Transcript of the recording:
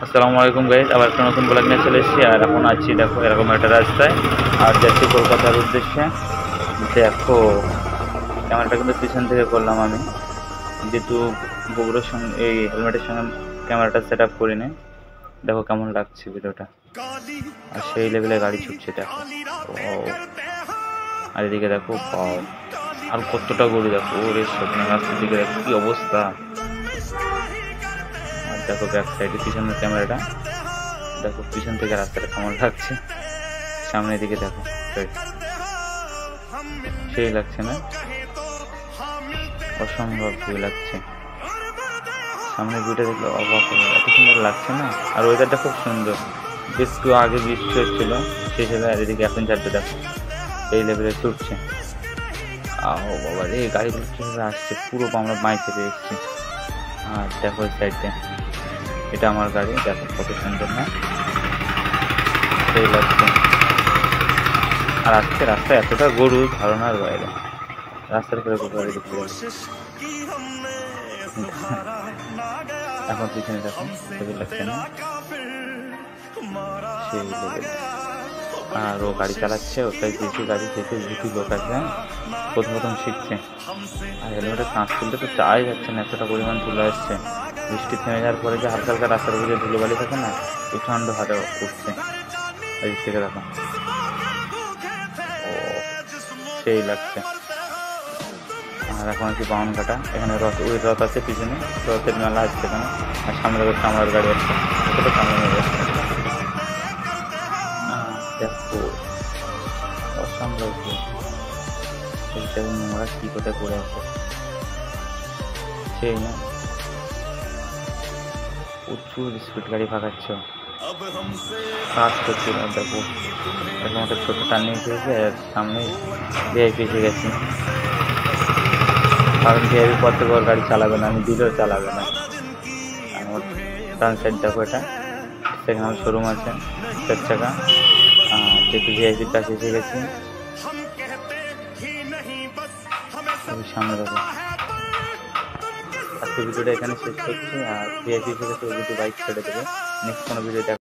আসসালামু আলাইকুম গাইস, আবার একটা নতুন ব্লগ নিয়ে চলে এসেছি। আর এখন আছি দেখো এরকম একটা রাস্তায়, আর যাচ্ছি কলকাতার উদ্দেশ্যে। দেখো ক্যামেরাটা কিন্তু পিছন থেকে করলাম আমি, যেহেতু গোবরের সঙ্গে এই হেলমেটের সঙ্গে ক্যামেরাটা সেট আপ করিনি। দেখো কেমন লাগছে ভিডিওটা, আর সেই লেভেলে গাড়ি ছুটছে দেখো। ও আর এদিকে দেখো পাও, আর কতটা গরু দেখো, ওরে সজনে গাছের দিকে দেখো কি অবস্থা। আর দেখো ব্যাক সাইডে পিছনের ক্যামেরাটা, দেখো পিছন থেকে রাস্তাটা কেমন লাগছে, সামনের দিকে দেখো সেই লাগছে না, অসম্ভব ভিউ লাগছে। সামনের ভিউটা দেখলে অবাক হবে, এত সুন্দর লাগছে না। আর ওয়েদারটা খুব সুন্দর, একটু আগে বৃষ্টি হচ্ছিল সেই সময়, আর এদিকে এখন চারটে দেখো এই লেভেলে ছুটছে। ও বাবা রে, গাড়িগুলো কীভাবে আসছে, পুরো আমরা বাইক চেপে এসছি। আর দেখো ওই সাইডে এটা আমার গাড়ি, দেখো কত সুন্দর না, সেই লাগছে। আর আজকে রাস্তায় এতটা গরু ধারণার বাইরে, রাস্তার উপরে গাড়ি দেখতে পাচ্ছি। এখন পিছনে দেখো ছবি লাগছে না, সেই লেভেল। আর ও গাড়ি চালাচ্ছে, ওটাই বেশি গাড়ি যেতে বেশি লোক আছে, প্রথম প্রথম শিখছে। আর হেলমেটের কাঁচ তুলতে তো চাই যাচ্ছে না, এতটা পরিমাণ তুলে আসছে। বৃষ্টি থেমে যাওয়ার পরে যে হালকা হালকা রাস্তার উপরে ধুলোবালি থাকে না, প্রচণ্ড হাতে উঠছে। এই থেকে দেখো ও সেই লাগছে। আর এখন আছে বাউন কাটা, এখানে রথ, ওই রথ আছে পিছনে, রথের মেলা আসছে এখানে। আর সামনে দেখো কামড়ার গাড়ি আসছে, কতটা কামড়া নিয়ে যাচ্ছে দেখো, অসম্ভব। এইটা নোংরা কি কোথায় পড়ে আছে সেই না, প্রচুর স্পিড গাড়ি ভাগাচ্ছে, কাজ করছিল। দেখো এখন একটা ছোটো টার্নিং পেয়েছে, আর সামনে ভিআইপি এসে গেছি। কারণ ভিআইপি পর থেকে ওর গাড়ি চালাবে না, আমি দিলেও চালাবে না। আমার ডান সাইড দেখো, এটা সেখানে আমার শোরুম আছে 4 চাকা, যেহেতু ভিআইপির কাছে এসে গেছি। সামনে দেখো, আজকে ভিডিওটা এখানে শেষ করছি। আর ভিআইপি এসে গেছে, ওই ভিডিও বাইক ছেড়ে দেবে, নেক্সট কোনো ভিডিও